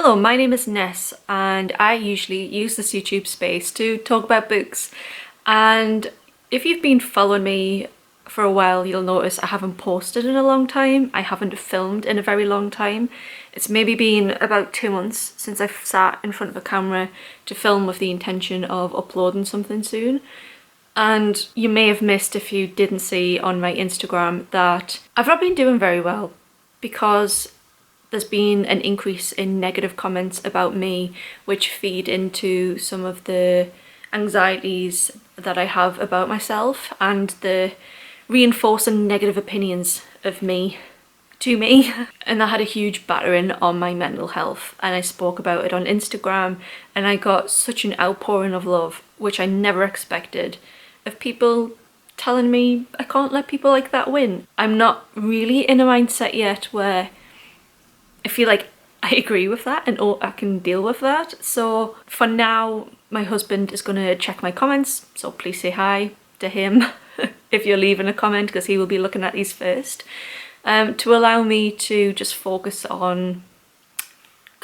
Hello, my name is Ness and I usually use this YouTube space to talk about books. And if you've been following me for a while, you'll notice I haven't posted in a long time. I haven't filmed in a very long time. It's maybe been about 2 months since I've sat in front of a camera to film with the intention of uploading something soon. And you may have missed if you didn't see on my Instagram that I've not been doing very well because there's been an increase in negative comments about me, which feed into some of the anxieties that I have about myself and the reinforcing negative opinions of me to me. And that had a huge battering on my mental health, and I spoke about it on Instagram and I got such an outpouring of love, which I never expected, of people telling me I can't let people like that win. I'm not really in a mindset yet where I feel like I agree with that and I can deal with that. So for now, my husband is going to check my comments, so please say hi to him if you're leaving a comment, because he will be looking at these first, to allow me to just focus on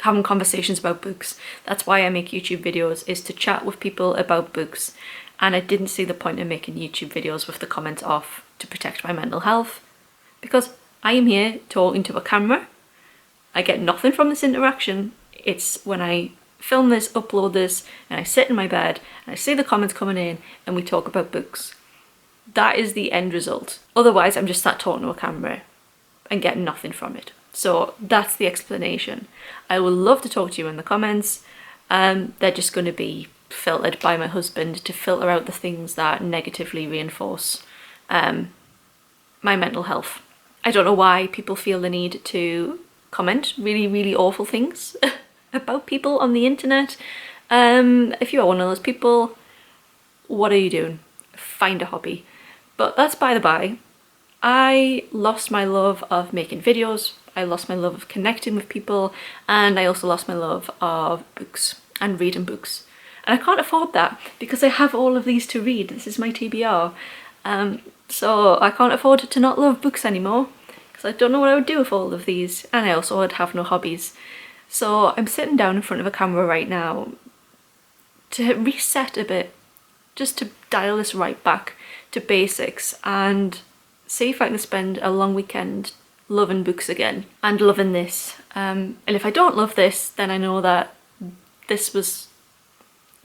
having conversations about books. That's why I make YouTube videos, is to chat with people about books, and I didn't see the point in making YouTube videos with the comments off to protect my mental health, because I am here talking to a camera. I get nothing from this interaction. It's when I film this, upload this, and I sit in my bed and I see the comments coming in and we talk about books. That is the end result. Otherwise, I'm just sat talking to a camera and getting nothing from it. So that's the explanation. I would love to talk to you in the comments. They're just going to be filtered by my husband to filter out the things that negatively reinforce my mental health. I don't know why people feel the need to comment really awful things about people on the internet. If you are one of those people, what are you doing? Find a hobby. But that's by the by. I lost my love of making videos, I lost my love of connecting with people, and I also lost my love of books and reading books. And I can't afford that because I have all of these to read. This is my TBR. So I can't afford to not love books anymore, because I don't know what I would do with all of these, and I also would have no hobbies. So I'm sitting down in front of a camera right now to reset a bit, just to dial this right back to basics and see if I can spend a long weekend loving books again and loving this. And if I don't love this, then I know that this was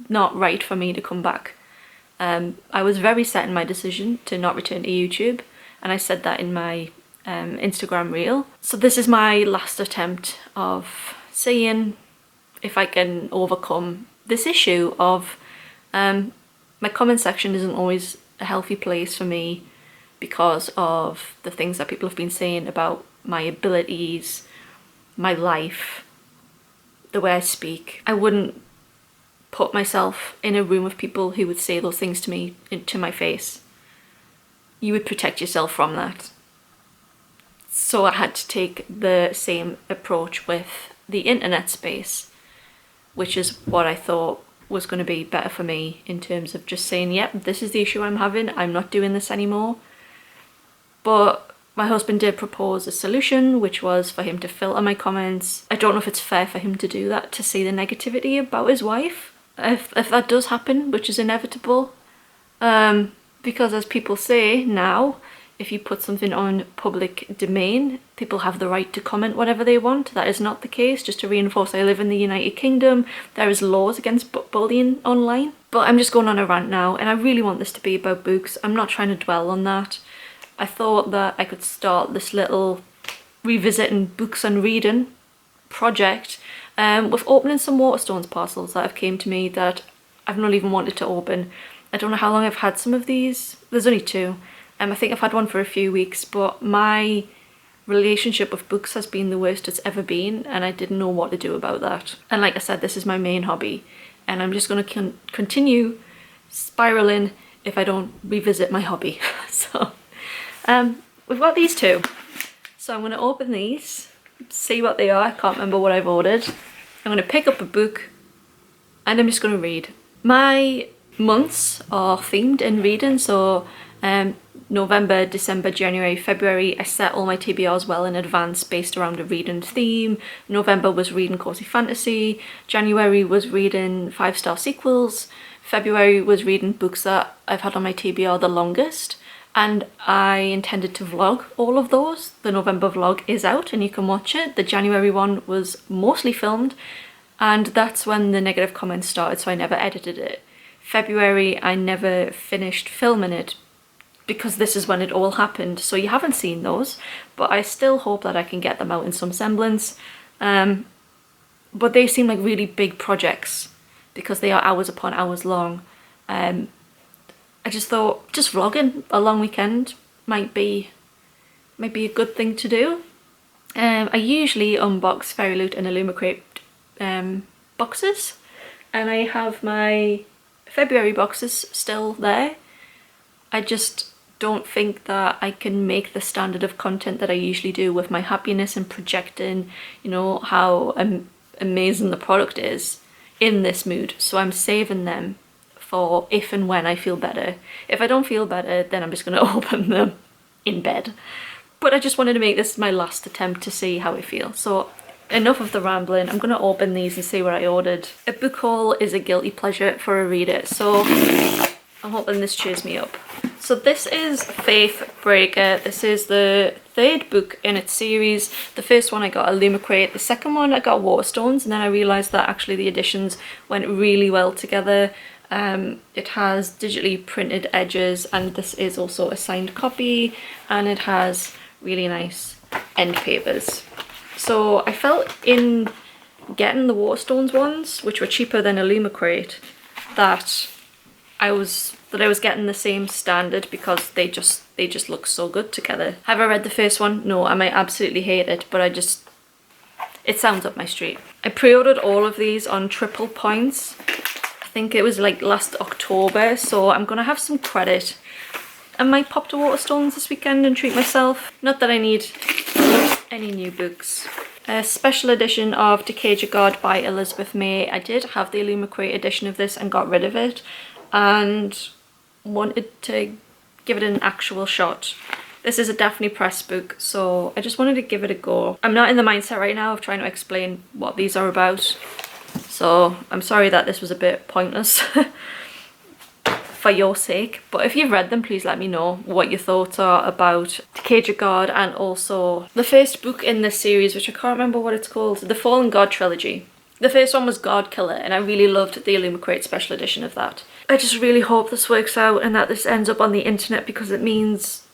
not right for me to come back. I was very set in my decision to not return to YouTube, and I said that in my Instagram reel. So this is my last attempt of seeing if I can overcome this issue of my comment section isn't always a healthy place for me because of the things that people have been saying about my abilities, my life, the way I speak. I wouldn't put myself in a room of people who would say those things to me, to my face. You would protect yourself from that. So I had to take the same approach with the internet space, which is what I thought was going to be better for me in terms of just saying, yep, this is the issue I'm having, I'm not doing this anymore. But my husband did propose a solution, which was for him to filter my comments. I don't know if it's fair for him to do that, to see the negativity about his wife, if that does happen, which is inevitable. Because as people say now, if you put something on public domain, people have the right to comment whatever they want. That is not the case. Just to reinforce, I live in the United Kingdom. There is laws against bullying online. But I'm just going on a rant now, and I really want this to be about books. I'm not trying to dwell on that. I thought that I could start this little revisiting books and reading project with opening some Waterstones parcels that have came to me that I've not even wanted to open. I don't know how long I've had some of these. There's only 2. I think I've had one for a few weeks, but my relationship with books has been the worst it's ever been, and I didn't know what to do about that. And like I said, this is my main hobby, and I'm just going to continue spiraling if I don't revisit my hobby. So we've got these 2. So I'm going to open these, see what they are. I can't remember what I've ordered. I'm going to pick up a book and I'm just going to read. My months are themed in reading, so November, December, January, February, I set all my TBRs well in advance based around a reading theme. November was reading cozy fantasy, January was reading 5-star sequels, February was reading books that I've had on my TBR the longest, and I intended to vlog all of those. The November vlog is out and you can watch it. The January one was mostly filmed, and that's when the negative comments started, so I never edited it. February, I never finished filming it because this is when it all happened, so you haven't seen those, but I still hope that I can get them out in some semblance. But they seem like really big projects because they are hours upon hours long. I just thought just vlogging a long weekend might be a good thing to do. I usually unbox Fairy Loot and Illumicrate boxes, and I have my February boxes still there. I just don't think that I can make the standard of content that I usually do with my happiness and projecting, you know, how amazing the product is in this mood. So I'm saving them for if and when I feel better. If I don't feel better, then I'm just going to open them in bed. But I just wanted to make this my last attempt to see how I feel. So enough of the rambling. I'm going to open these and see what I ordered. A book haul is a guilty pleasure for a reader, so I'm hoping this cheers me up. So this is Faith Breaker. This is the third book in its series. The first one I got Illumicrate, the second one I got Waterstones, and then I realised that actually the editions went really well together. It has digitally printed edges, and this is also a signed copy, and it has really nice end papers. So I felt in getting the Waterstones ones, which were cheaper than Illumicrate, that I was getting the same standard because they just look so good together. Have I read the first one? No, I might absolutely hate it, but it sounds up my street. I pre-ordered all of these on triple points. I think it was like last October, so I'm gonna have some credit. I might pop to Waterstones this weekend and treat myself. Not that I need any new books. A special edition of Decatur God by Elizabeth May. I did have the Illumicrate edition of this and got rid of it, and wanted to give it an actual shot. This is a Daphne Press book, so I just wanted to give it a go. I'm not in the mindset right now of trying to explain what these are about, so I'm sorry that this was a bit pointless for your sake, but if you've read them, please let me know what your thoughts are about Decatur God and also the first book in this series, which I can't remember what it's called, the Fallen God trilogy. The first one was God Killer, and I really loved the Illumicrate special edition of that. I just really hope this works out and that this ends up on the internet, because it means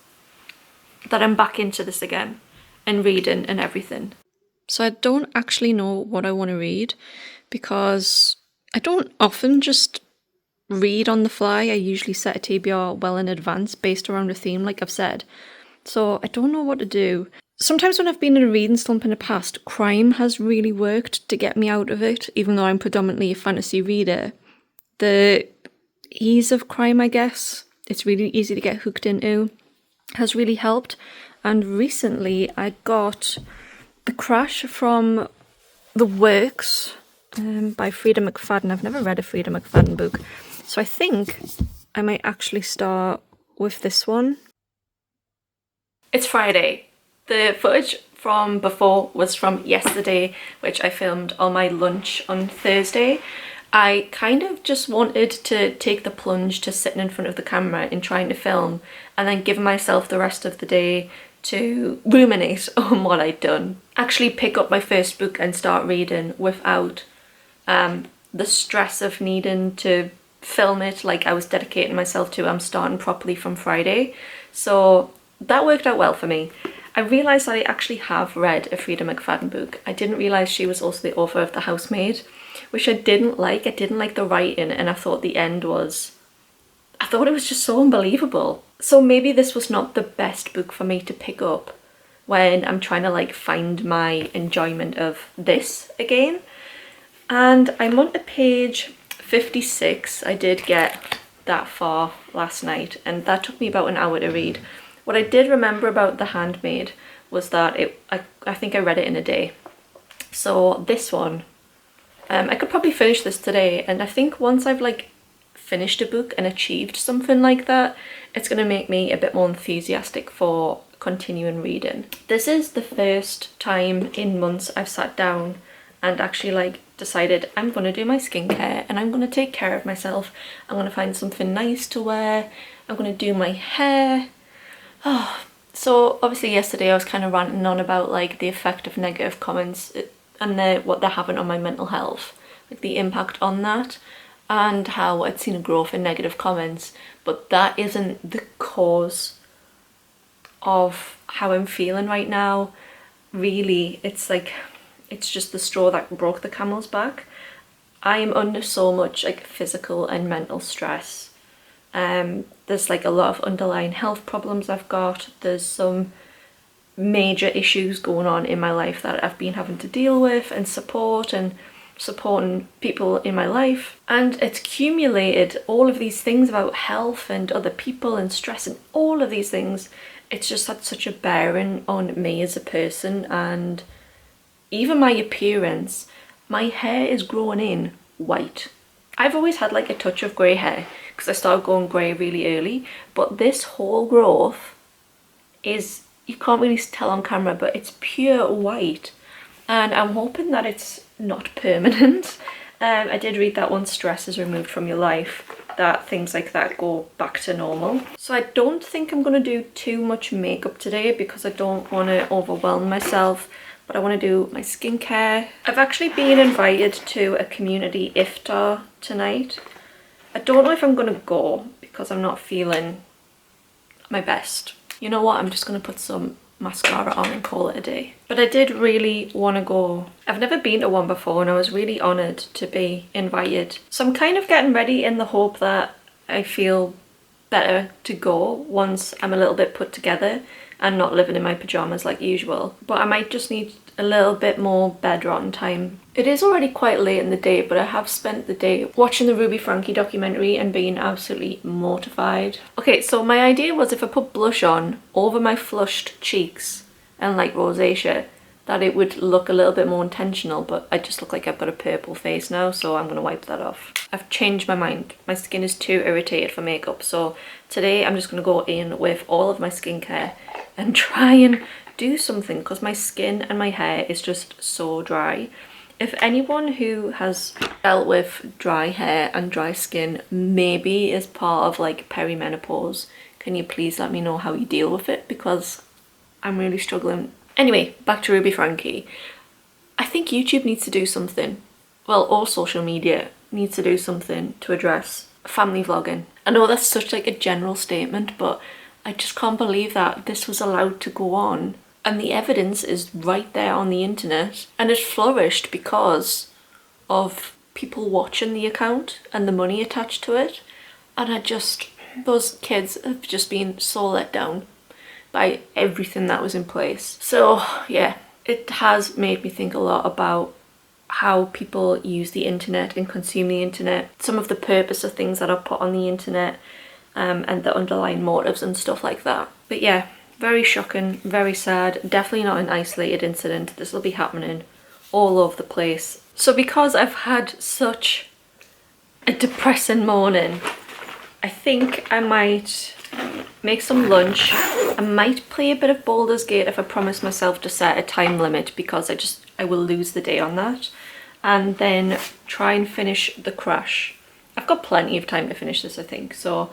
that I'm back into this again and reading and everything. So I don't actually know what I want to read because I don't often just read on the fly. I usually set a TBR well in advance based around a theme, like I've said. So I don't know what to do. Sometimes when I've been in a reading slump in the past, crime has really worked to get me out of it, even though I'm predominantly a fantasy reader. The ease of crime, I guess, it's really easy to get hooked into, has really helped. And recently I got The Crash from The Works by Frida McFadden. I've never read a Frida McFadden book, so I think I might actually start with this one. It's Friday. The footage from before was from yesterday, which I filmed on my lunch on Thursday. I kind of just wanted to take the plunge to sitting in front of the camera and trying to film, and then give myself the rest of the day to ruminate on what I'd done. Actually pick up my first book and start reading without the stress of needing to film it like I was dedicating myself to. I'm starting properly from Friday. So that worked out well for me. I realised that I actually have read a Frida McFadden book. I didn't realise she was also the author of The Housemaid, which I didn't like. I didn't like the writing, and I thought the end was... I thought it was just so unbelievable. So maybe this was not the best book for me to pick up when I'm trying to like find my enjoyment of this again. And I'm on to page 56. I did get that far last night, and that took me about an hour to read. What I did remember about The Handmaid was that I think I read it in a day. So this one, I could probably finish this today, and I think once I've like finished a book and achieved something like that, it's going to make me a bit more enthusiastic for continuing reading. This is the first time in months I've sat down and actually like decided I'm going to do my skincare and I'm going to take care of myself. I'm going to find something nice to wear. I'm going to do my hair. Oh, so obviously yesterday I was kind of ranting on about like the effect of negative comments and what they're having on my mental health, like the impact on that, and how I'd seen a growth in negative comments, but that isn't the cause of how I'm feeling right now. Really, it's like, it's just the straw that broke the camel's back. I am under so much like physical and mental stress. There's like a lot of underlying health problems I've got. There's some major issues going on in my life that I've been having to deal with and support, and supporting people in my life, and it's accumulated all of these things about health and other people and stress and all of these things. It's just had such a bearing on me as a person, and even my appearance. My hair is growing in white. I've always had like a touch of grey hair because I started going grey really early, but this whole growth is, you can't really tell on camera, but it's pure white, and I'm hoping that it's not permanent. I did read that once stress is removed from your life, that things like that go back to normal. So I don't think I'm going to do too much makeup today because I don't want to overwhelm myself, but I want to do my skincare. I've actually been invited to a community iftar tonight. I don't know if I'm going to go because I'm not feeling my best. You know what, I'm just going to put some mascara on and call it a day. But I did really want to go. I've never been to one before and I was really honoured to be invited. So I'm kind of getting ready in the hope that I feel better to go once I'm a little bit put together and not living in my pyjamas like usual. But I might just need a little bit more bed rotting time. It is already quite late in the day, but I have spent the day watching the Ruby Frankie documentary and being absolutely mortified. Okay, so my idea was if I put blush on over my flushed cheeks and like rosacea, that it would look a little bit more intentional, but I just look like I've got a purple face now, so I'm gonna wipe that off. I've changed my mind. My skin is too irritated for makeup, so today I'm just gonna go in with all of my skincare and try and do something because my skin and my hair is just so dry. If anyone who has dealt with dry hair and dry skin maybe is part of like perimenopause, can you please let me know how you deal with it, because I'm really struggling. Anyway, back to Ruby Frankie. I think YouTube needs to do something. Well, all social media needs to do something to address family vlogging. I know that's such like a general statement, but I just can't believe that this was allowed to go on. And the evidence is right there on the internet, and it flourished because of people watching the account and the money attached to it. And those kids have just been so let down by everything that was in place. So yeah, it has made me think a lot about how people use the internet and consume the internet, some of the purpose of things that are put on the internet, and the underlying motives and stuff like that. But yeah, very shocking, very sad, definitely not an isolated incident. This will be happening all over the place. So because I've had such a depressing morning, I think I might make some lunch. I might play a bit of Baldur's Gate if I promise myself to set a time limit, because I will lose the day on that. And then try and finish The Crash. I've got plenty of time to finish this, I think, so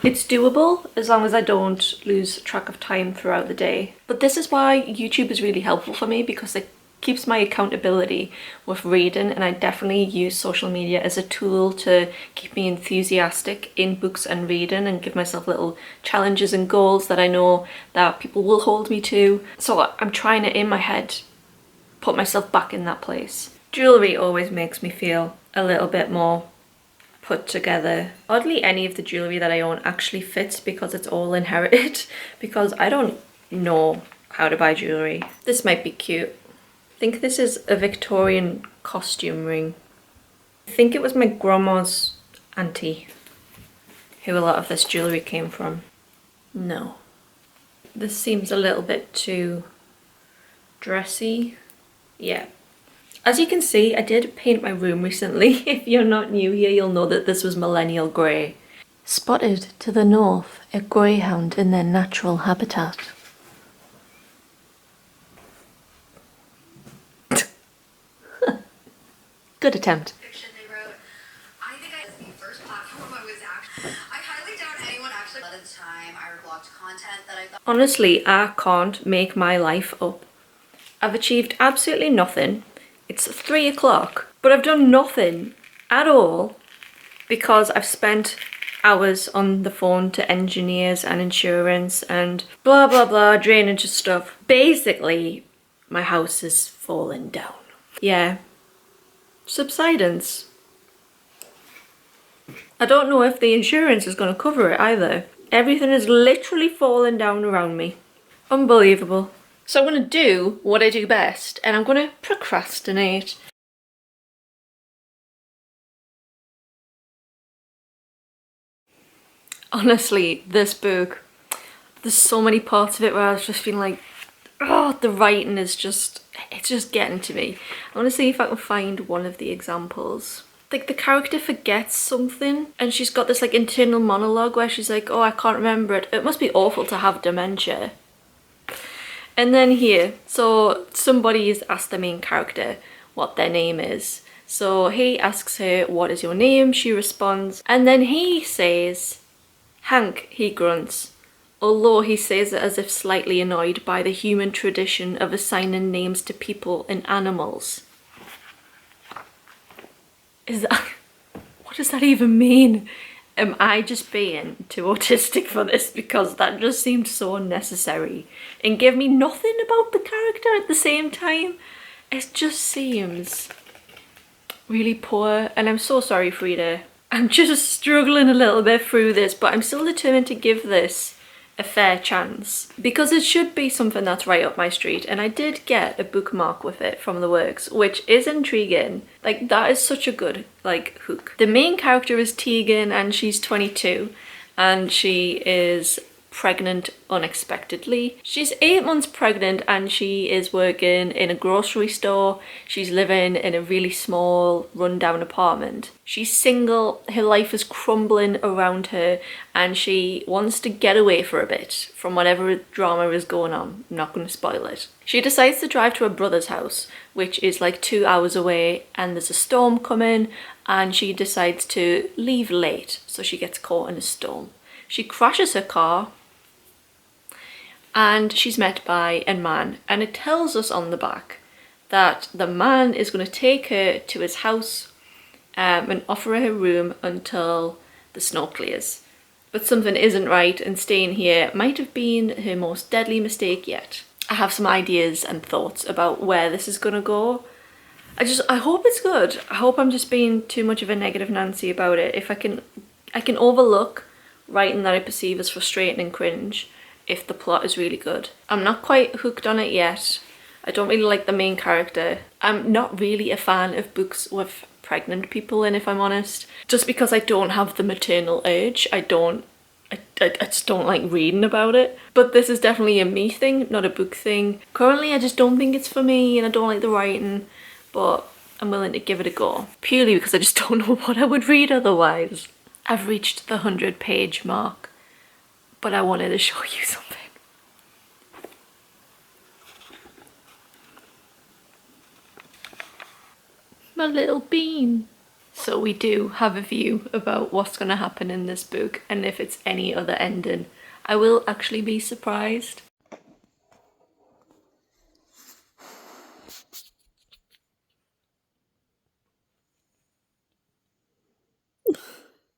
it's doable as long as I don't lose track of time throughout the day. But this is why YouTube is really helpful for me, because it keeps my accountability with reading, and I definitely use social media as a tool to keep me enthusiastic in books and reading, and give myself little challenges and goals that I know that people will hold me to. So I'm trying to, in my head, put myself back in that place. Jewellery always makes me feel a little bit more put together. Oddly, any of the jewellery that I own actually fits because it's all inherited, because I don't know how to buy jewellery. This might be cute. I think this is a Victorian costume ring. I think it was my grandma's auntie who a lot of this jewellery came from. No. This seems a little bit too dressy. Yeah. As you can see, I did paint my room recently. If you're not new here, you'll know that this was millennial grey. Spotted to the north, a greyhound in their natural habitat. Good attempt. They wrote, I think I was the first platform I highly doubt anyone actually at the time I blocked content that I thought. Honestly, I can't make my life up. I've achieved absolutely nothing. It's 3 o'clock, but I've done nothing at all because I've spent hours on the phone to engineers and insurance and blah blah blah, drainage stuff. Basically, my house is falling down. Yeah. Subsidence. I don't know if the insurance is going to cover it either. Everything is literally falling down around me. Unbelievable. So I'm going to do what I do best, and I'm going to procrastinate. Honestly, this book, there's so many parts of it where I was just feeling like, oh, the writing is just, it's just getting to me. I want to see if I can find one of the examples. Like, the character forgets something and she's got this like internal monologue where she's like, oh, I can't remember it. It must be awful to have dementia. And then here, so somebody has asked the main character what their name is. So he asks her, what is your name? She responds, and then he says, Hank, he grunts, although he says it as if slightly annoyed by the human tradition of assigning names to people and animals. Is that... what does that even mean? Am I just being too autistic for this? Because that just seemed so unnecessary and gave me nothing about the character at the same time. It just seems really poor, and I'm so sorry, Frida. I'm just struggling a little bit through this, but I'm still determined to give this a fair chance because it should be something that's right up my street, and I did get a bookmark with it from the works, which is intriguing. Like, that is such a good like hook. The main character is Tegan and she's 22 and she is pregnant unexpectedly. She's 8 months pregnant and she is working in a grocery store. She's living in a really small rundown apartment. She's single, her life is crumbling around her and she wants to get away for a bit from whatever drama is going on. I'm not going to spoil it. She decides to drive to her brother's house, which is like 2 hours away, and there's a storm coming and she decides to leave late, so she gets caught in a storm. She crashes her car and she's met by a man, and it tells us on the back that the man is going to take her to his house and offer her a room until the snow clears. But something isn't right, and staying here might have been her most deadly mistake yet. I have some ideas and thoughts about where this is going to go. I hope it's good. I hope I'm just being too much of a negative Nancy about it. If I can overlook writing that I perceive as frustrating and cringe if the plot is really good. I'm not quite hooked on it yet. I don't really like the main character. I'm not really a fan of books with pregnant people in, if I'm honest. Just because I don't have the maternal urge. I just don't like reading about it. But this is definitely a me thing, not a book thing. Currently, I just don't think it's for me and I don't like the writing, but I'm willing to give it a go. Purely because I just don't know what I would read otherwise. I've reached the 100-page mark, but I wanted to show you something. My little bean. So we do have a view about what's going to happen in this book, and if it's any other ending. I will actually be surprised.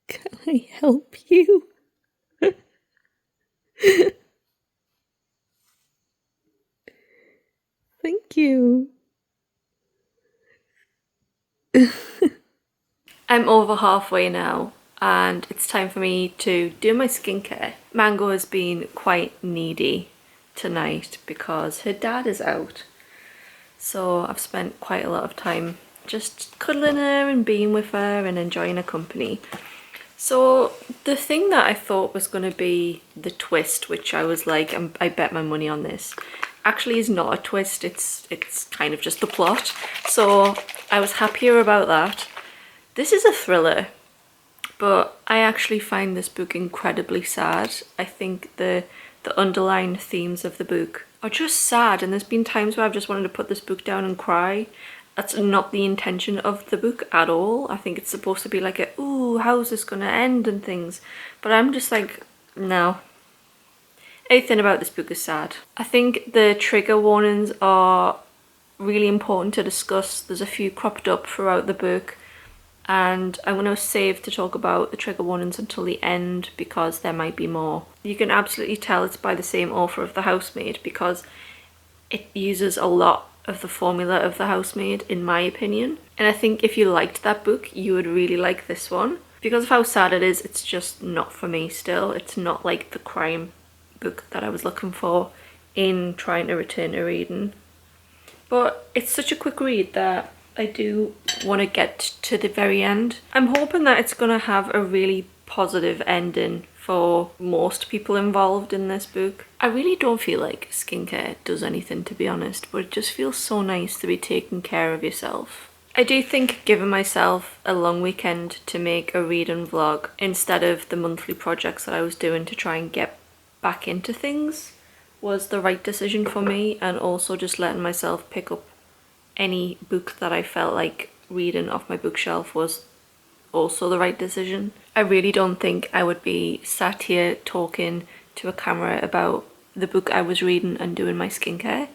Can I help you? Thank you. I'm over halfway now and it's time for me to do my skincare. Mango has been quite needy tonight because her dad is out. So I've spent quite a lot of time just cuddling her and being with her and enjoying her company. So the thing that I thought was going to be the twist, which I was like, I bet my money on this, actually is not a twist, it's kind of just the plot. So I was happier about that. This is a thriller, but I actually find this book incredibly sad. I think the underlying themes of the book are just sad, and there's been times where I've just wanted to put this book down and cry. That's not the intention of the book at all. I think it's supposed to be like a, ooh, how's this gonna end and things. But I'm just like, no. Everything about this book is sad. I think the trigger warnings are really important to discuss. There's a few cropped up throughout the book, and I'm going to save to talk about the trigger warnings until the end because there might be more. You can absolutely tell it's by the same author of The Housemaid because it uses a lot of the formula of The Housemaid, in my opinion. And I think if you liked that book, you would really like this one. Because of how sad it is, it's just not for me still. It's not like the crime book that I was looking for in trying to return to reading. But it's such a quick read that I do want to get to the very end. I'm hoping that it's going to have a really positive ending for most people involved in this book. I really don't feel like skincare does anything, to be honest, but it just feels so nice to be taking care of yourself. I do think giving myself a long weekend to make a reading vlog instead of the monthly projects that I was doing to try and get back into things was the right decision for me, and also just letting myself pick up any book that I felt like reading off my bookshelf was also the right decision. I really don't think I would be sat here talking to a camera about the book I was reading and doing my skincare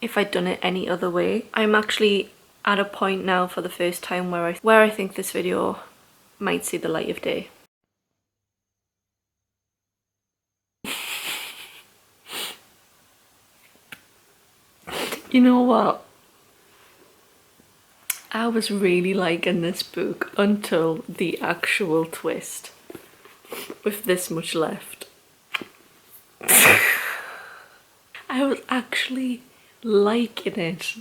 if I'd done it any other way. I'm actually at a point now for the first time where I think this video might see the light of day. You know what? I was really liking this book until the actual twist. With this much left. I was actually liking it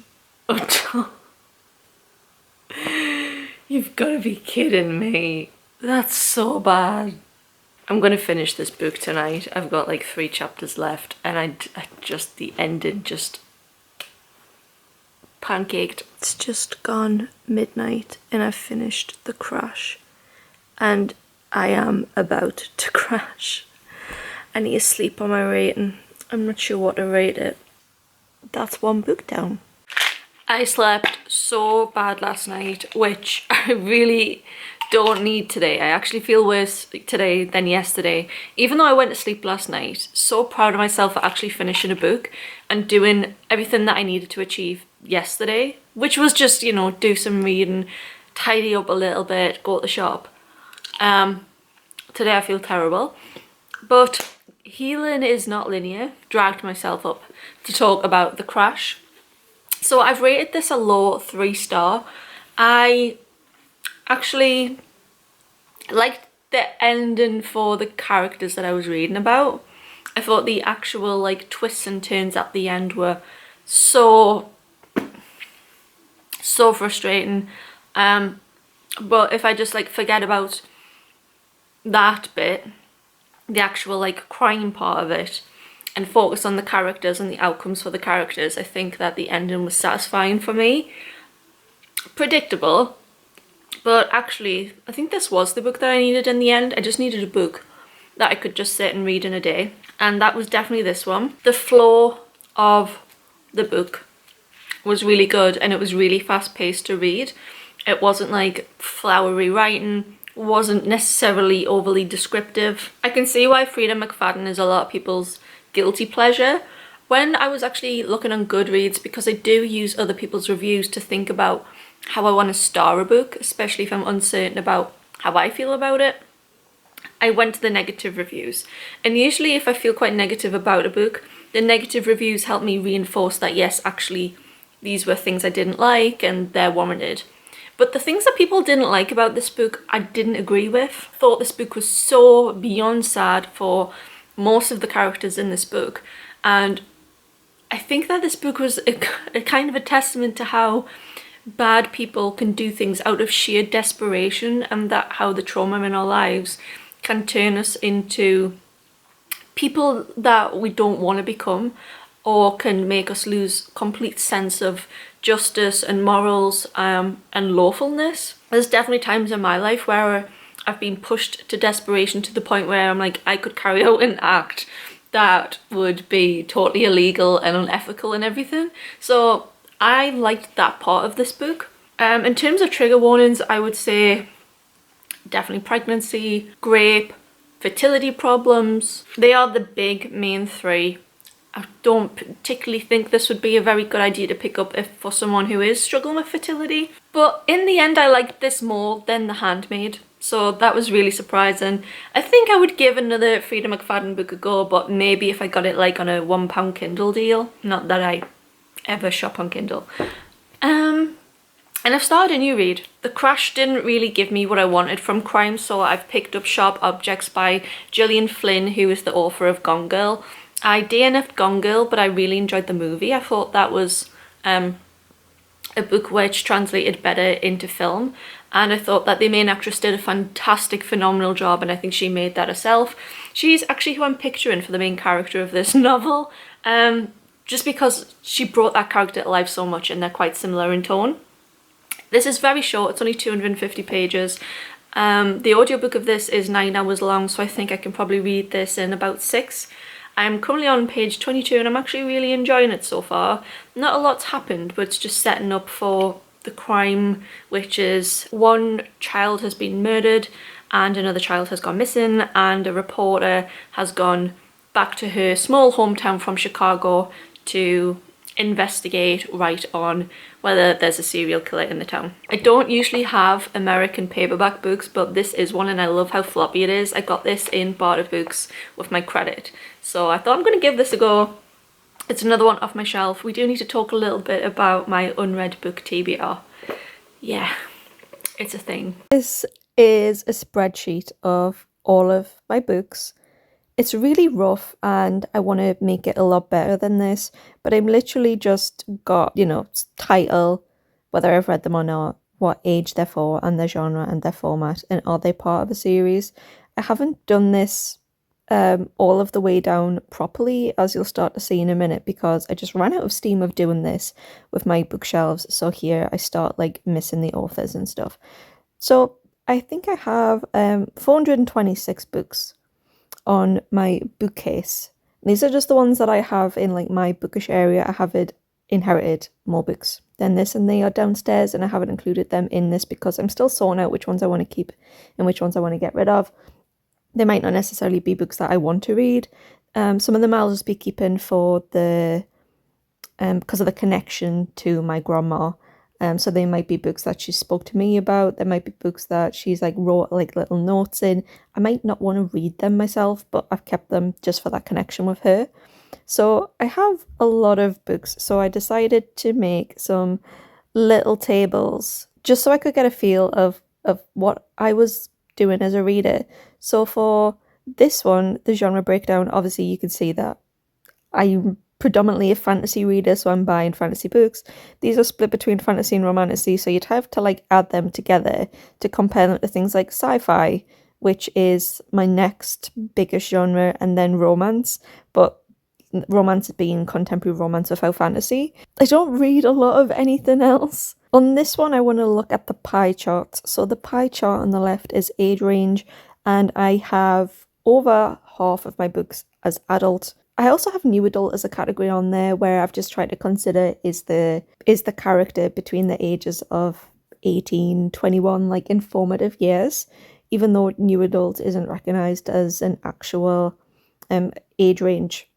until... You've got to be kidding me. That's so bad. I'm gonna finish this book tonight. I've got like 3 chapters left, and I just, the ending just pancaked. It's just gone midnight and I've finished The Crash, and I am about to crash. I need to sleep on my rating. I'm not sure what to rate it. That's one book down. I slept so bad last night, which I really don't need today. I actually feel worse today than yesterday. Even though I went to sleep last night, so proud of myself for actually finishing a book and doing everything that I needed to achieve yesterday, which was just, you know, do some reading, tidy up a little bit, go to the shop. Today I feel terrible, but healing is not linear. Dragged myself up to talk about The Crash. So I've rated this a low 3-star. I actually liked the ending for the characters that I was reading about. I thought the actual like twists and turns at the end were so frustrating. But if I just like forget about that bit, the actual like crime part of it, and focus on the characters and the outcomes for the characters, I think that the ending was satisfying for me. Predictable, but actually I think this was the book that I needed in the end. I just needed a book that I could just sit and read in a day, and that was definitely this one. The flow of the book was really good, and it was really fast-paced to read. It wasn't like flowery writing, wasn't necessarily overly descriptive. I can see why Frida McFadden is a lot of people's guilty pleasure. When I was actually looking on Goodreads, because I do use other people's reviews to think about how I want to star a book, especially if I'm uncertain about how I feel about it, I went to the negative reviews. And usually if I feel quite negative about a book, the negative reviews help me reinforce that yes, actually these were things I didn't like and they're warranted. But the things that people didn't like about this book, I didn't agree with. Thought this book was so beyond sad for most of the characters in this book, and I think that this book was a kind of a testament to how bad people can do things out of sheer desperation, and that how the trauma in our lives can turn us into people that we don't want to become, or can make us lose complete sense of justice and morals and lawfulness. There's definitely times in my life where I've been pushed to desperation to the point where I'm like, I could carry out an act that would be totally illegal and unethical and everything. So I liked that part of this book. In terms of trigger warnings, I would say definitely pregnancy, rape, fertility problems. They are the big main three. I don't particularly think this would be a very good idea to pick up if for someone who is struggling with fertility. But in the end, I liked this more than The Handmaid. So that was really surprising. I think I would give another Frida McFadden book a go, but maybe if I got it like on a £1 Kindle deal. Not that I ever shop on Kindle. And I've started a new read. The Crash didn't really give me what I wanted from crime, so I've picked up Sharp Objects by Gillian Flynn, who is the author of Gone Girl. I DNF'd Gone Girl, but I really enjoyed the movie. I thought that was a book which translated better into film, and I thought that the main actress did a fantastic, phenomenal job, and I think she made that herself. She's actually who I'm picturing for the main character of this novel, just because she brought that character to life so much and they're quite similar in tone. This is very short, it's only 250 pages. The audiobook of this is 9 hours long, so I think I can probably read this in about 6. I'm currently on page 22 and I'm actually really enjoying it so far. Not a lot's happened, but it's just setting up for the crime, which is one child has been murdered and another child has gone missing, and a reporter has gone back to her small hometown from Chicago to investigate right on whether there's a serial killer in the town. I don't usually have American paperback books, but this is one and I love how floppy it is. I got this in Barter Books with my credit, so I thought I'm going to give this a go. It's another one off my shelf. We do need to talk a little bit about my unread book TBR. Yeah, it's a thing. This is a spreadsheet of all of my books. It's really rough and I want to make it a lot better than this, but I'm literally just got, title, whether I've read them or not, what age they're for, and their genre and their format, and are they part of a series. I haven't done this all of the way down properly, as you'll start to see in a minute, because I just ran out of steam of doing this with my bookshelves. So here I start like missing the authors and stuff. So I think I have 426 books on my bookcase. These are just the ones that I have in like my bookish area. I have inherited more books than this, and they are downstairs, and I haven't included them in this because I'm still sorting out which ones I want to keep and which ones I want to get rid of. They might not necessarily be books that I want to read. Some of them I'll just be keeping for the because of the connection to my grandma. So they might be books that she spoke to me about. There might be books that she's like wrote like little notes in. I might not want to read them myself, but I've kept them just for that connection with her. So I have a lot of books. So I decided to make some little tables just so I could get a feel of what I was doing as a reader. So for this one, the genre breakdown, obviously you can see that I'm predominantly a fantasy reader, so I'm buying fantasy books. These are split between fantasy and romantasy, so you'd have to like add them together to compare them to things like sci-fi, which is my next biggest genre, and then romance, but romance being contemporary romance without fantasy. I don't read a lot of anything else. On this one, I want to look at the pie chart. So the pie chart on the left is age range, and I have over half of my books as adult. I also have new adult as a category on there, where I've just tried to consider is the character between the ages of 18, 21, like informative years, even though new adult isn't recognised as an actual age range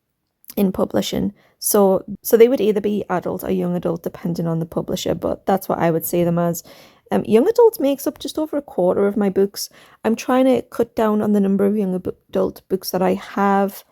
in publishing. So they would either be adult or young adult depending on the publisher, but that's what I would say them as. Young adult makes up just over a quarter of my books. I'm trying to cut down on the number of young adult books that I have,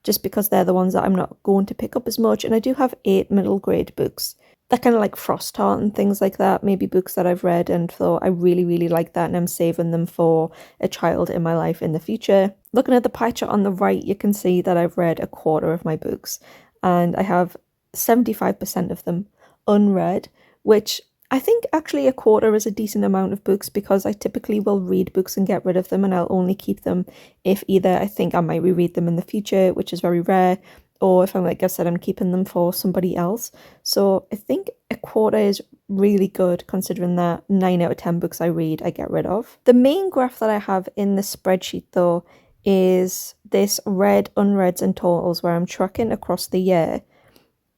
just because they're the ones that I'm not going to pick up as much. And I do have 8 middle grade books. They're kind of like Frost Heart and things like that. Maybe books that I've read and thought I really, really like that, and I'm saving them for a child in my life in the future. Looking at the pie chart on the right, you can see that I've read a quarter of my books, and I have 75% of them unread, which I think actually a quarter is a decent amount of books, because I typically will read books and get rid of them, and I'll only keep them if either I think I might reread them in the future, which is very rare, or if I'm, like I said, I'm keeping them for somebody else. So I think a quarter is really good considering that 9 out of 10 books I read I get rid of. The main graph that I have in the spreadsheet though is this read, unreads and totals where I'm tracking across the year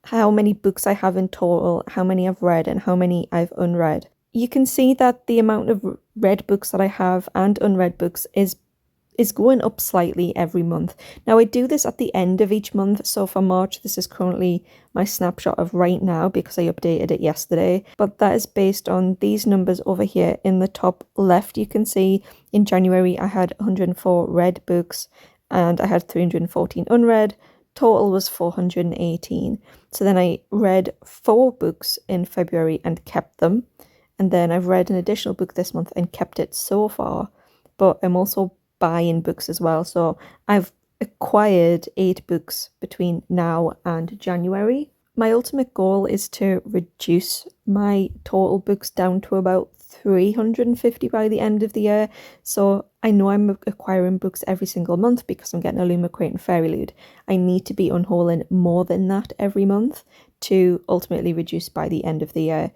how many books I have in total, how many I've read and how many I've unread. You can see that the amount of read books that I have and unread books is going up slightly every month. Now I do this at the end of each month, so for March this is currently my snapshot of right now because I updated it yesterday, but that is based on these numbers over here. In the top left you can see in January I had 104 read books and I had 314 unread. Total was 418. So then I read 4 books in February and kept them, and then I've read an additional book this month and kept it so far, but I'm also buying books as well. So I've acquired 8 books between now and January. My ultimate goal is to reduce my total books down to about 350 by the end of the year. So I know I'm acquiring books every single month because I'm getting a Luma Crate and Fairyloot. I need to be unhauling more than that every month to ultimately reduce by the end of the year.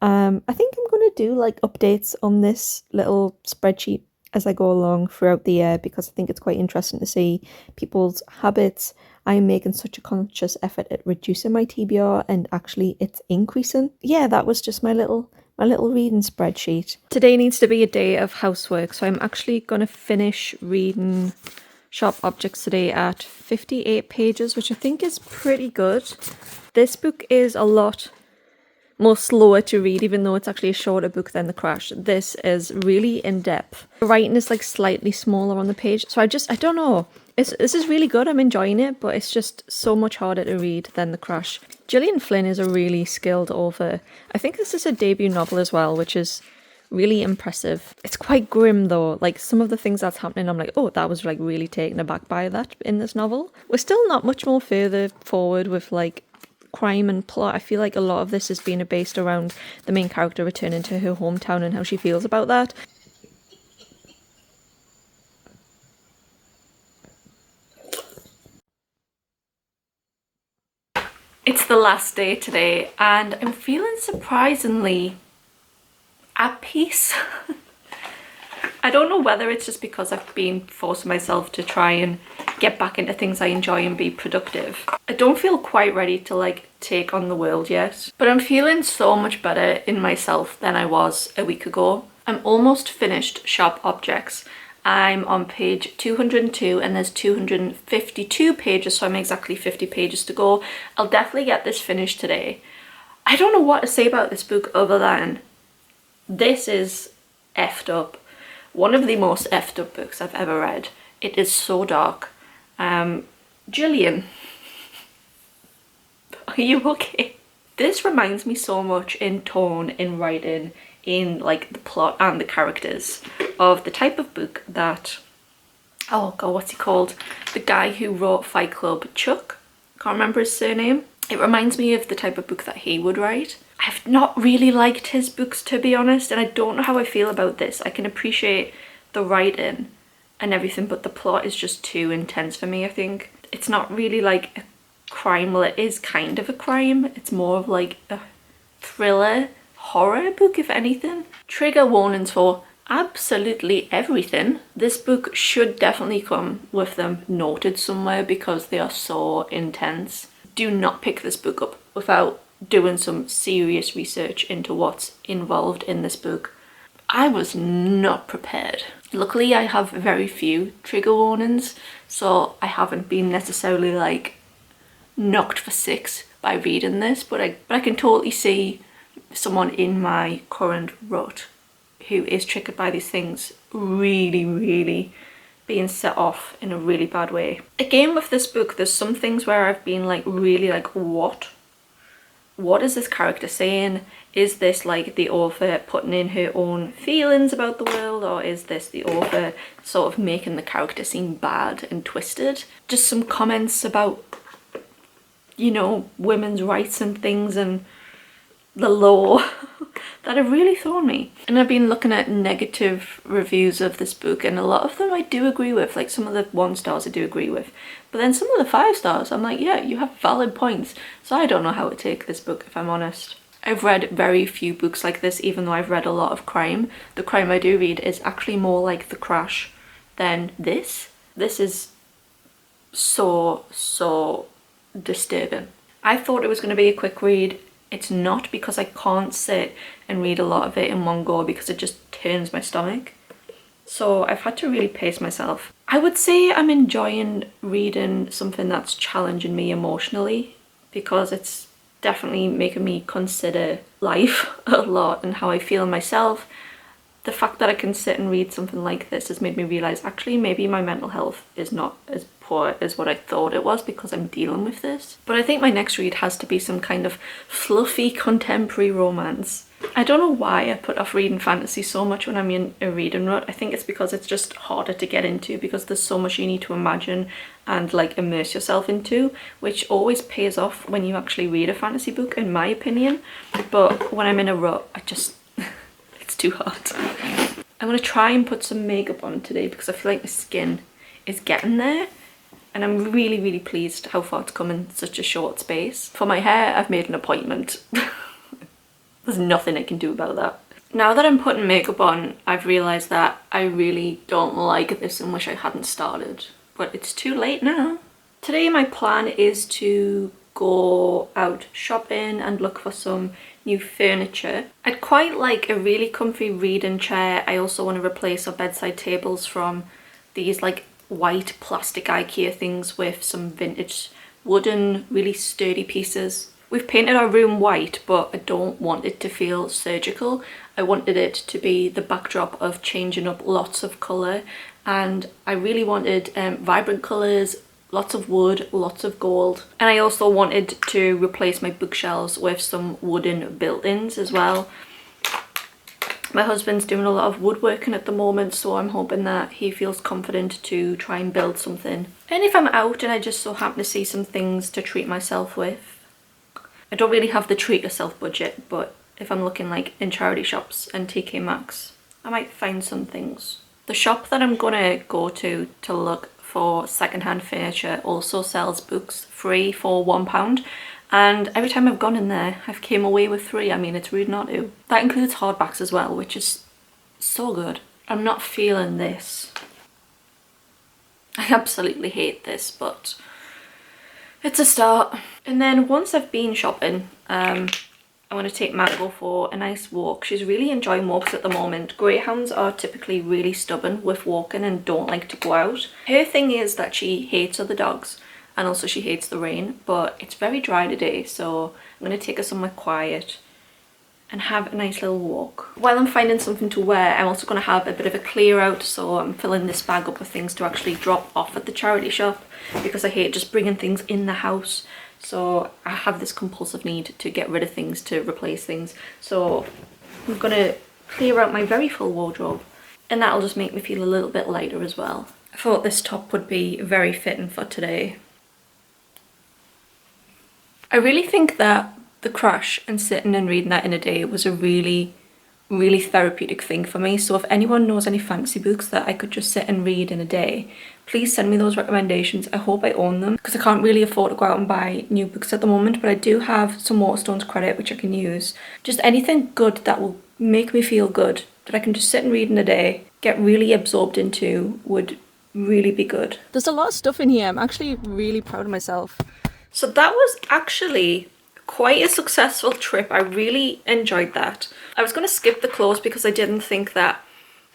I think I'm going to do like updates on this little spreadsheet as I go along throughout the year because I think it's quite interesting to see people's habits. I'm making such a conscious effort at reducing my TBR and actually it's increasing. Yeah, that was just my little reading spreadsheet. Today needs to be a day of housework, so I'm actually going to finish reading Sharp Objects today at 58 pages, which I think is pretty good. This book is a lot more slower to read, even though it's actually a shorter book than The Crash. This is really in-depth. The writing is like slightly smaller on the page, so I don't know. This is really good, I'm enjoying it, but it's just so much harder to read than The Crash. Gillian Flynn is a really skilled author. I think this is her debut novel as well, which is really impressive. It's quite grim though, like some of the things that's happening, I'm like, oh, that was like really taken aback by that in this novel. We're still not much more further forward with like crime and plot. I feel like a lot of this is being based around the main character returning to her hometown and how she feels about that. It's the last day today and I'm feeling surprisingly at peace. I don't know whether it's just because I've been forcing myself to try and get back into things I enjoy and be productive. I don't feel quite ready to like take on the world yet, but I'm feeling so much better in myself than I was a week ago. I'm almost finished Sharp Objects. I'm on page 202 and there's 252 pages, so I'm exactly 50 pages to go. I'll definitely get this finished today. I don't know what to say about this book other than this is effed up. One of the most effed up books I've ever read. It is so dark. Gillian, are you okay? This reminds me so much in tone, in writing, in like the plot and the characters of the type of book that, oh god, what's he called? The guy who wrote Fight Club, Chuck? Can't remember his surname. It reminds me of the type of book that he would write. I've not really liked his books, to be honest, and I don't know how I feel about this. I can appreciate the writing and everything, but the plot is just too intense for me, I think. It's not really like a crime. Well, it is kind of a crime. It's more of like a thriller, horror book, if anything. Trigger warnings for absolutely everything. This book should definitely come with them noted somewhere because they are so intense. Do not pick this book up without doing some serious research into what's involved in this book. I was not prepared. Luckily I have very few trigger warnings, so I haven't been necessarily like knocked for six by reading this, but I can totally see someone in my current rut who is triggered by these things really being set off in a really bad way. Again, with this book, there's some things where I've been like really like, what is this character saying? Is this like the author putting in her own feelings about the world, or is this the author sort of making the character seem bad and twisted? Just some comments about, you know, women's rights and things, and the lore that have really thrown me. And I've been looking at negative reviews of this book, and a lot of them I do agree with, like some of the 1 stars I do agree with, but then some of the 5 stars I'm like, yeah, you have valid points. So I don't know how to take this book, if I'm honest. I've read very few books like this, even though I've read a lot of crime. The crime I do read is actually more like The Crash than this. This is so disturbing. I thought it was going to be a quick read. It's not, because I can't sit and read a lot of it in one go because it just turns my stomach. So I've had to really pace myself. I would say I'm enjoying reading something that's challenging me emotionally, because it's definitely making me consider life a lot and how I feel myself. The fact that I can sit and read something like this has made me realise actually maybe my mental health is not as poor as what I thought it was, because I'm dealing with this. But I think my next read has to be some kind of fluffy contemporary romance. I don't know why I put off reading fantasy so much when I'm in a reading rut. I think it's because it's just harder to get into, because there's so much you need to imagine and like immerse yourself into, which always pays off when you actually read a fantasy book, in my opinion. But when I'm in a rut, I just it's too hard. I'm gonna try and put some makeup on today because I feel like my skin is getting there, and I'm really pleased how far it's come in such a short space. For my hair, I've made an appointment. There's nothing I can do about that. Now that I'm putting makeup on, I've realised that I really don't like this and wish I hadn't started. But it's too late now. Today my plan is to go out shopping and look for some new furniture. I'd quite like a really comfy reading chair. I also want to replace our bedside tables from these like white plastic IKEA things with some vintage wooden, really sturdy pieces. We've painted our room white, but I don't want it to feel surgical. I wanted it to be the backdrop of changing up lots of colour, and I really wanted vibrant colours, lots of wood, lots of gold. And I also wanted to replace my bookshelves with some wooden built-ins as well. My husband's doing a lot of woodworking at the moment, so I'm hoping that he feels confident to try and build something. And if I'm out and I just so happen to see some things to treat myself with, I don't really have the treat yourself budget, but if I'm looking like in charity shops and TK Maxx, I might find some things. The shop that I'm gonna go to look for secondhand furniture also sells books free for £1, and every time I've gone in there I've came away with 3. I mean, it's rude not to. That includes hardbacks as well, which is so good. I'm not feeling this. I absolutely hate this, but it's a start. And then once I've been shopping, I'm going to take Margot for a nice walk. She's really enjoying walks at the moment. Greyhounds are typically really stubborn with walking and don't like to go out. Her thing is that she hates other dogs, and also she hates the rain, but it's very dry today, so I'm going to take her somewhere quiet and have a nice little walk. While I'm finding something to wear, I'm also going to have a bit of a clear out, so I'm filling this bag up with things to actually drop off at the charity shop, because I hate just bringing things in the house. So I have this compulsive need to get rid of things, to replace things. So I'm going to clear out my very full wardrobe, and that'll just make me feel a little bit lighter as well. I thought this top would be very fitting for today. I really think that The Crash and sitting and reading that in a day was a really therapeutic thing for me. So if anyone knows any fantasy books that I could just sit and read in a day, please send me those recommendations. I hope I own them, because I can't really afford to go out and buy new books at the moment, but I do have some Waterstones credit which I can use. Just anything good that will make me feel good, that I can just sit and read in a day, get really absorbed into, would really be good. There's a lot of stuff in here. I'm actually really proud of myself. So that was actually quite a successful trip. I really enjoyed that. I was going to skip the clothes because I didn't think that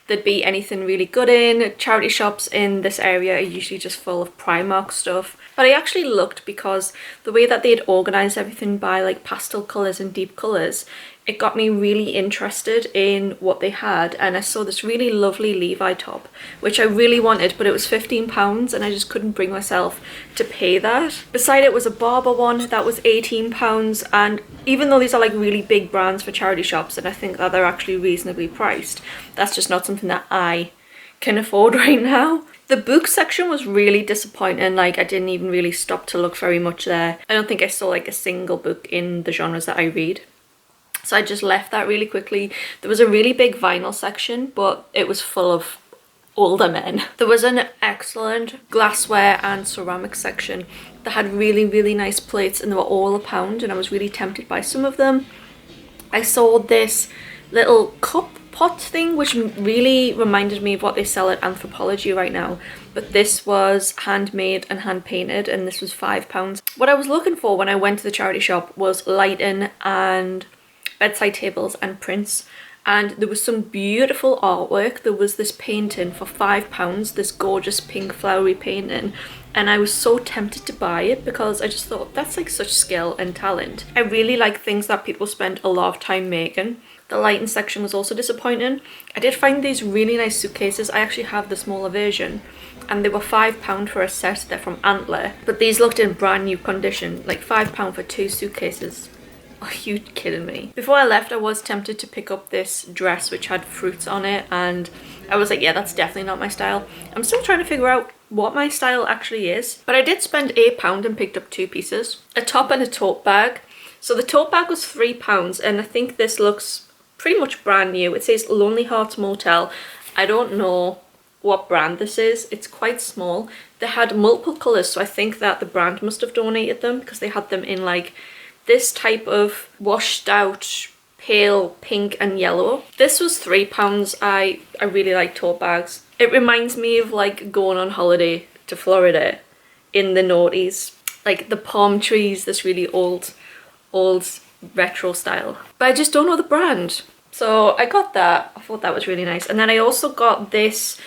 there'd be anything really good in. Charity shops in this area are usually just full of Primark stuff. But I actually looked, because the way that they'd organised everything by like pastel colours and deep colours, it got me really interested in what they had, and I saw this really lovely Levi top which I really wanted, but it was £15 and I just couldn't bring myself to pay that. Beside it was a Barber one that was £18, and even though these are like really big brands for charity shops and I think that they're actually reasonably priced, that's just not something that I can afford right now. The book section was really disappointing. Like, I didn't even really stop to look very much there. I don't think I saw like a single book in the genres that I read. So I just left that really quickly. There was a really big vinyl section, but it was full of older men. There was an excellent glassware and ceramic section that had really, really nice plates, and they were all £1, and I was really tempted by some of them. I saw this little cup pot thing which really reminded me of what they sell at Anthropology right now, but this was handmade and hand painted, and this was £5. What I was looking for when I went to the charity shop was lighting and bedside tables and prints, and there was some beautiful artwork. There was this painting for £5, this gorgeous pink flowery painting, and I was so tempted to buy it because I just thought that's like such skill and talent. I really like things that people spend a lot of time making. The lighting section was also disappointing. I did find these really nice suitcases. I actually have the smaller version, and they were £5 for a set. They're from Antler, but these looked in brand new condition. Like £5 for 2 suitcases. Are you kidding me? Before I left, I was tempted to pick up this dress which had fruits on it, and I was like, yeah, that's definitely not my style. I'm still trying to figure out what my style actually is, but I did spend £8 and picked up 2 pieces, a top and a tote bag. So the tote bag was £3, and I think this looks pretty much brand new. It says Lonely Hearts Motel. I don't know what brand this is. It's quite small. They had multiple colours, so I think that the brand must have donated them, because they had them in like this type of washed out pale pink and yellow. This was £3. I really like tote bags. It reminds me of like going on holiday to Florida in the noughties, like the palm trees, this really old retro style, but I just don't know the brand. So I got that. I thought that was really nice. And then I also got this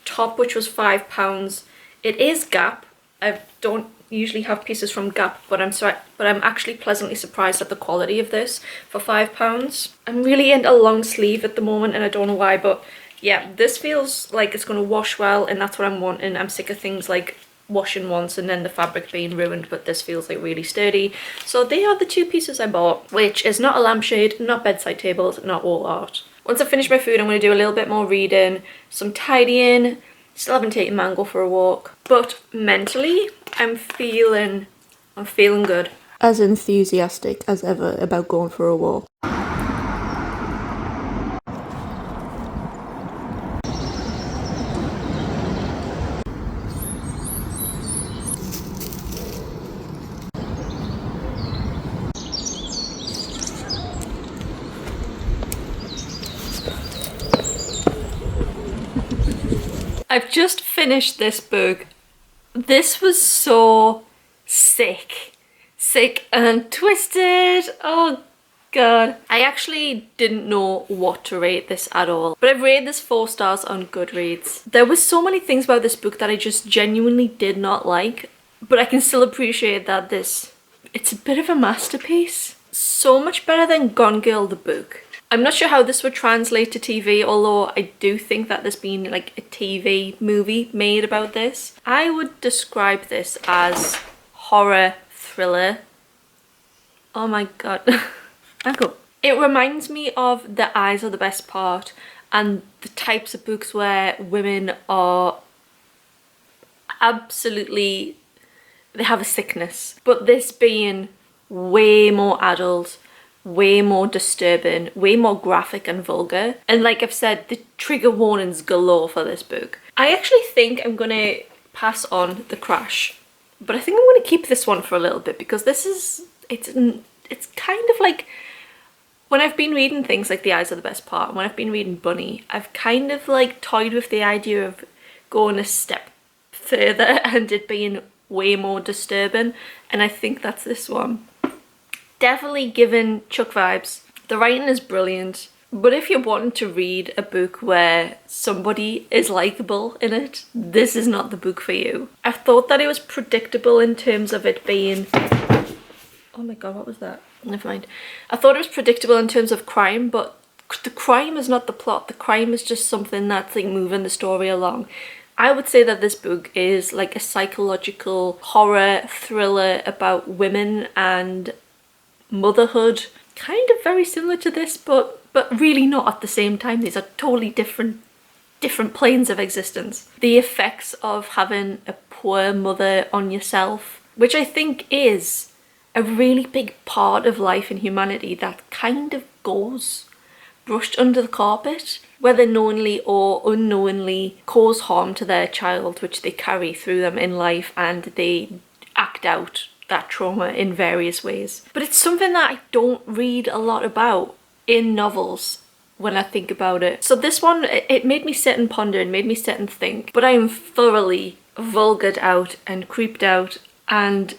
top which was £5. It is Gap. I don't usually have pieces from Gap, but I'm actually pleasantly surprised at the quality of this for £5. I'm really into long sleeve at the moment, and I don't know why, but yeah, this feels like it's going to wash well, and that's what I'm wanting. I'm sick of things like washing once and then the fabric being ruined, but this feels like really sturdy. So they are the 2 pieces I bought, which is not a lampshade, not bedside tables, not wall art. Once I finish my food, I'm going to do a little bit more reading, some tidying. Still haven't taken Mango for a walk, but mentally I'm feeling good. As enthusiastic as ever about going for a walk. I've just finished this book. This was so sick and twisted. Oh god. I actually didn't know what to rate this at all, but I've rated this 4 stars on Goodreads. There were so many things about this book that I just genuinely did not like, but I can still appreciate that it's a bit of a masterpiece. So much better than Gone Girl the book. I'm not sure how this would translate to TV, although I do think that there's been like a TV movie made about this. I would describe this as horror thriller. Oh my god. It reminds me of The Eyes Are the Best Part, and the types of books where women are absolutely, they have a sickness. But this being way more adult, way more disturbing, way more graphic and vulgar. And like I've said, the trigger warnings galore for this book. I actually think I'm gonna pass on The Crash, but I think I'm gonna keep this one for a little bit, because this is, it's kind of like, when I've been reading things like The Eyes Are the Best Part, when I've been reading Bunny, I've kind of like toyed with the idea of going a step further and it being way more disturbing, and I think that's this one. Definitely given Chuck vibes. The writing is brilliant, but if you're wanting to read a book where somebody is likable in it, this is not the book for you. I thought that it was predictable in terms of it being... Oh my god, what was that? Never mind. I thought it was predictable in terms of crime, but the crime is not the plot. The crime is just something that's like moving the story along. I would say that this book is like a psychological horror thriller about women and motherhood, kind of very similar to this, but really not at the same time. These are totally different planes of existence. The effects of having a poor mother on yourself, which I think is a really big part of life and humanity that kind of goes brushed under the carpet, whether knowingly or unknowingly cause harm to their child, which they carry through them in life, and they act out that trauma in various ways. But it's something that I don't read a lot about in novels when I think about it. So this one, it made me sit and ponder and made me sit and think, but I am thoroughly vulgared out and creeped out, and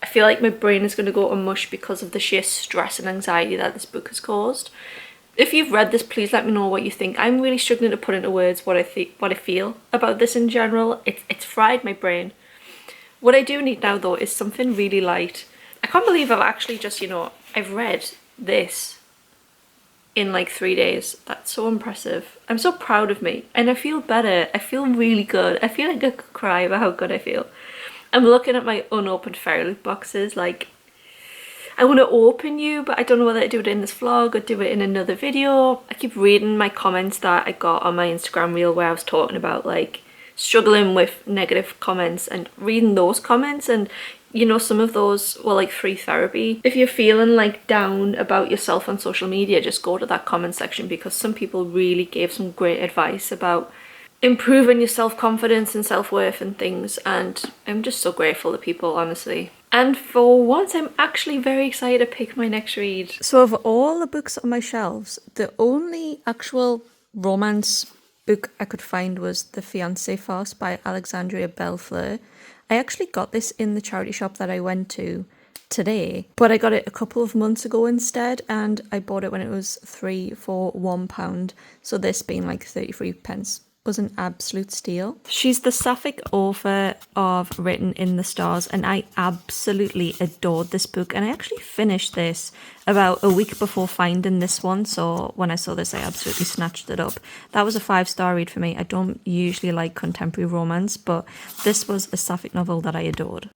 I feel like my brain is going to go to mush because of the sheer stress and anxiety that this book has caused. If you've read this, please let me know what you think. I'm really struggling to put into words what I feel about this in general. It's fried my brain. What I do need now though is something really light. I can't believe I've actually just, I've read this in like 3 days. That's so impressive. I'm so proud of me and I feel better. I feel really good. I feel like I could cry about how good I feel. I'm looking at my unopened fairy loot boxes like, I want to open you, but I don't know whether to do it in this vlog or do it in another video. I keep reading my comments that I got on my Instagram reel where I was talking about like struggling with negative comments, and reading those comments, and some of those were like free therapy. If you're feeling like down about yourself on social media, just go to that comment section, because some people really gave some great advice about improving your self-confidence and self-worth and things, and I'm just so grateful to people, honestly. And for once, I'm actually very excited to pick my next read. So of all the books on my shelves, the only actual romance book I could find was The Fiancé Farce by Alexandria Bellefleur. I actually got this in the charity shop that I went to today, but I got it a couple of months ago instead, and I bought it when it was 3 for £1. So this being like 33 pence was an absolute steal. She's the sapphic author of Written in the Stars, and I absolutely adored this book, and I actually finished this about a week before finding this one, so when I saw this I absolutely snatched it up. That was a 5-star read for me. I don't usually like contemporary romance, but this was a sapphic novel that I adored.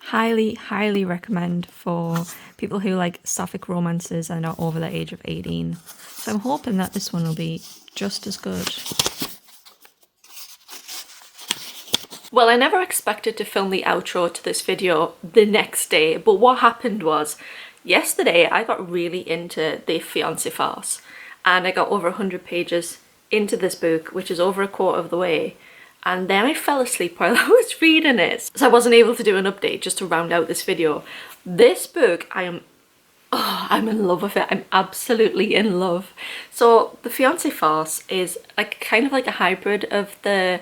Highly recommend for people who like sapphic romances and are over the age of 18. So I'm hoping that this one will be just as good. Well, I never expected to film the outro to this video the next day, but what happened was, yesterday I got really into The Fiancé Farce, and I got over 100 pages into this book, which is over a quarter of the way, and then I fell asleep while I was reading it, so I wasn't able to do an update just to round out this video. This book, I'm in love with it. I'm absolutely in love. So The Fiancé Farce is like kind of like a hybrid of the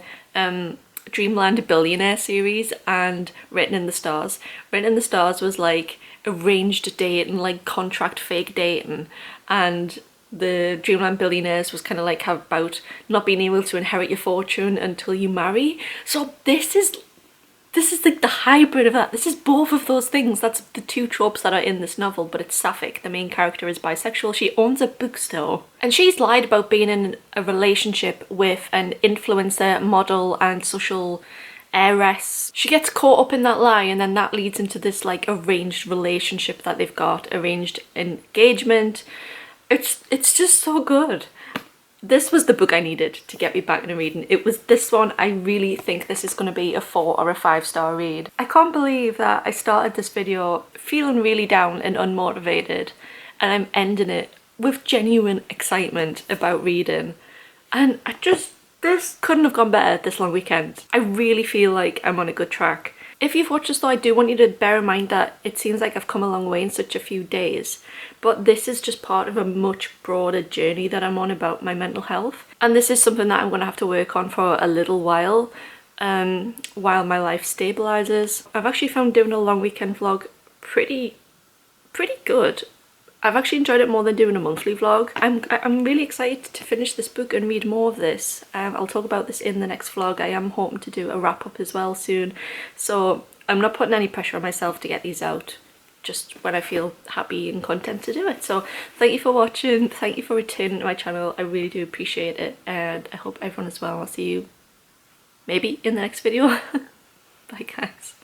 Dreamland Billionaire series and Written in the Stars. Written in the Stars was like arranged dating, like contract fake dating, and the Dreamland Billionaires was kind of like about not being able to inherit your fortune until you marry. So this is like the hybrid of that. This is both of those things. That's the two tropes that are in this novel, but it's sapphic. The main character is bisexual. She owns a bookstore, and she's lied about being in a relationship with an influencer, model, and social heiress. She gets caught up in that lie, and then that leads into this like arranged relationship that they've got, arranged engagement. It's just so good. This was the book I needed to get me back into reading. It was this one. I really think this is going to be a 4 or a 5-star read. I can't believe that I started this video feeling really down and unmotivated, and I'm ending it with genuine excitement about reading. And this couldn't have gone better this long weekend. I really feel like I'm on a good track. If you've watched this though, I do want you to bear in mind that it seems like I've come a long way in such a few days, but this is just part of a much broader journey that I'm on about my mental health. And this is something that I'm going to have to work on for a little while my life stabilizes. I've actually found doing a long weekend vlog pretty good. I've actually enjoyed it more than doing a monthly vlog. I'm really excited to finish this book and read more of this. I'll talk about this in the next vlog. I am hoping to do a wrap up as well soon. So I'm not putting any pressure on myself to get these out, just when I feel happy and content to do it. So thank you for watching. Thank you for returning to my channel. I really do appreciate it, and I hope everyone is well. I'll see you maybe in the next video. Bye guys.